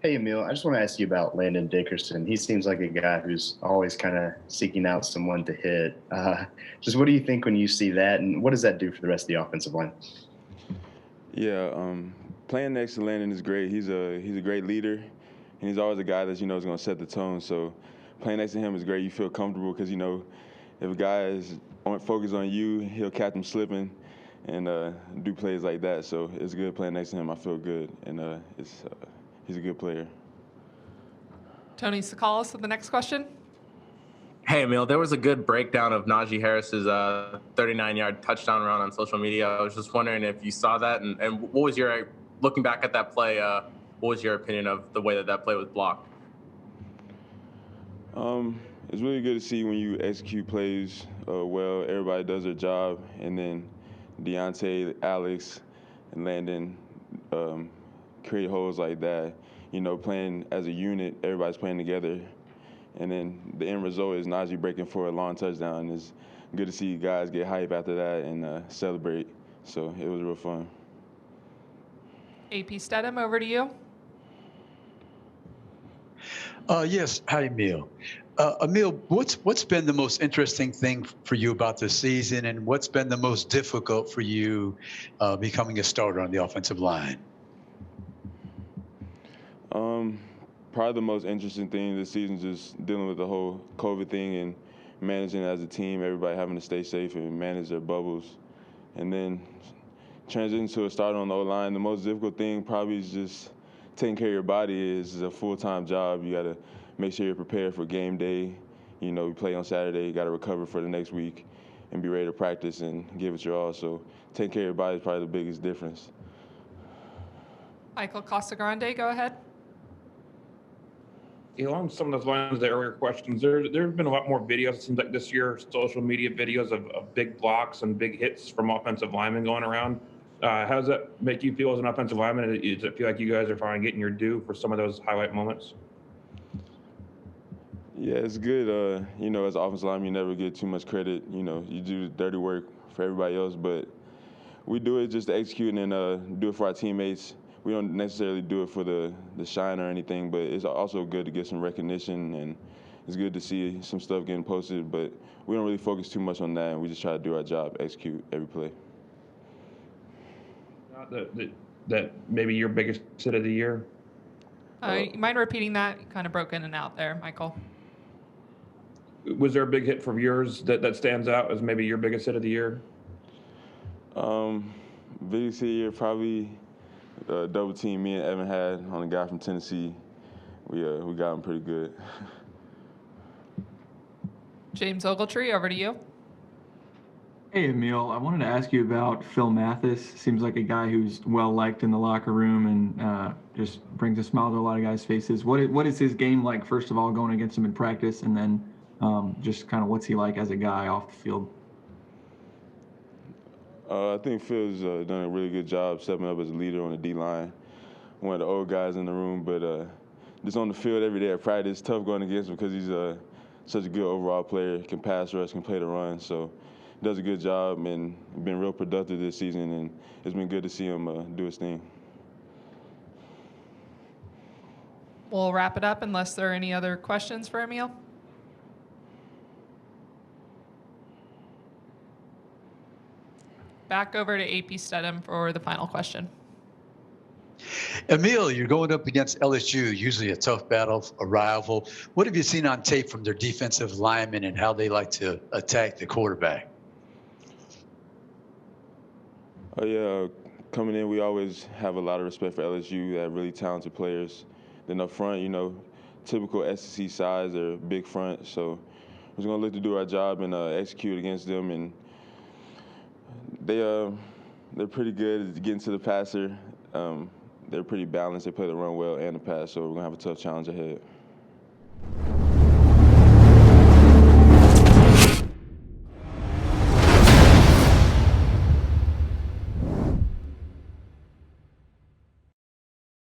Hey, Emil, I just want to ask you about Landon Dickerson. He seems like a guy who's always kind of seeking out someone to hit. Just what do you think when you see that, and what does that do for the rest of the offensive line? Yeah, playing next to Landon is great. He's a great leader, and he's always a guy that is going to set the tone. So playing next to him is great. You feel comfortable because if a guy is focused on you, he'll catch him slipping and do plays like that. So it's good playing next to him. I feel good, and he's a good player. Tony Sakalas with the next question. Hey, Emil, there was a good breakdown of Najee Harris's 39-yard touchdown run on social media. I was just wondering if you saw that, and what was your, looking back at that play, what was your opinion of the way that play was blocked? It's really good to see when you execute plays well. Everybody does their job, and then Deontay, Alex, and Landon create holes like that. Playing as a unit, everybody's playing together. And then the end result is Najee breaking for a long touchdown. It's good to see guys get hype after that and celebrate. So it was real fun. AP Stedham, over to you. Yes. Hi, Emil. Emil, what's been the most interesting thing for you about this season, and what's been the most difficult for you becoming a starter on the offensive line? Probably the most interesting thing this season is just dealing with the whole COVID thing and managing as a team, everybody having to stay safe and manage their bubbles. And then transitioning to a starter on the O-line, the most difficult thing probably is just taking care of your body. Is a full-time job. You got to make sure you're prepared for game day. You play on Saturday, you got to recover for the next week and be ready to practice and give it your all. So taking care of your body is probably the biggest difference. Michael Casagrande, go ahead. Along some of those lines of the earlier questions, there's been a lot more videos, it seems like this year, social media videos of big blocks and big hits from offensive linemen going around. How does that make you feel as an offensive lineman? Does it feel like you guys are finally getting your due for some of those highlight moments? Yeah, it's good. As an offensive lineman, you never get too much credit. You do the dirty work for everybody else, but we do it just to execute and do it for our teammates. We don't necessarily do it for the shine or anything, but it's also good to get some recognition, and it's good to see some stuff getting posted, but we don't really focus too much on that, and we just try to do our job, execute every play. That maybe your biggest hit of the year? You mind repeating that? You kind of broke in and out there, Michael. Was there a big hit from yours that stands out as maybe your biggest hit of the year? Biggest hit of the year, probably double team me and Evan had on a guy from Tennessee. We got him pretty good. James Ogletree, over to you. Hey, Emil, I wanted to ask you about Phil Mathis. Seems like a guy who's well-liked in the locker room and just brings a smile to a lot of guys' faces. What is his game like, first of all, going against him in practice, and then just kind of what's he like as a guy off the field? I think Phil's done a really good job stepping up as a leader on the D-line. One of the old guys in the room, but just on the field every day at practice, tough going against him because he's such a good overall player, can pass rush, can play the run. So he does a good job and been real productive this season, and it's been good to see him do his thing. We'll wrap it up unless there are any other questions for Emil. Back over to AP Stedham for the final question. Emil, you're going up against LSU, usually a tough battle, a rival. What have you seen on tape from their defensive linemen and how they like to attack the quarterback? Oh, yeah. Coming in, we always have a lot of respect for LSU. They have really talented players. Then up front, typical SEC size, they're big front. So we're going to look to do our job and execute against them. And they're pretty good at getting to the passer. They're pretty balanced. They play the run well and the pass, so we're going to have a tough challenge ahead.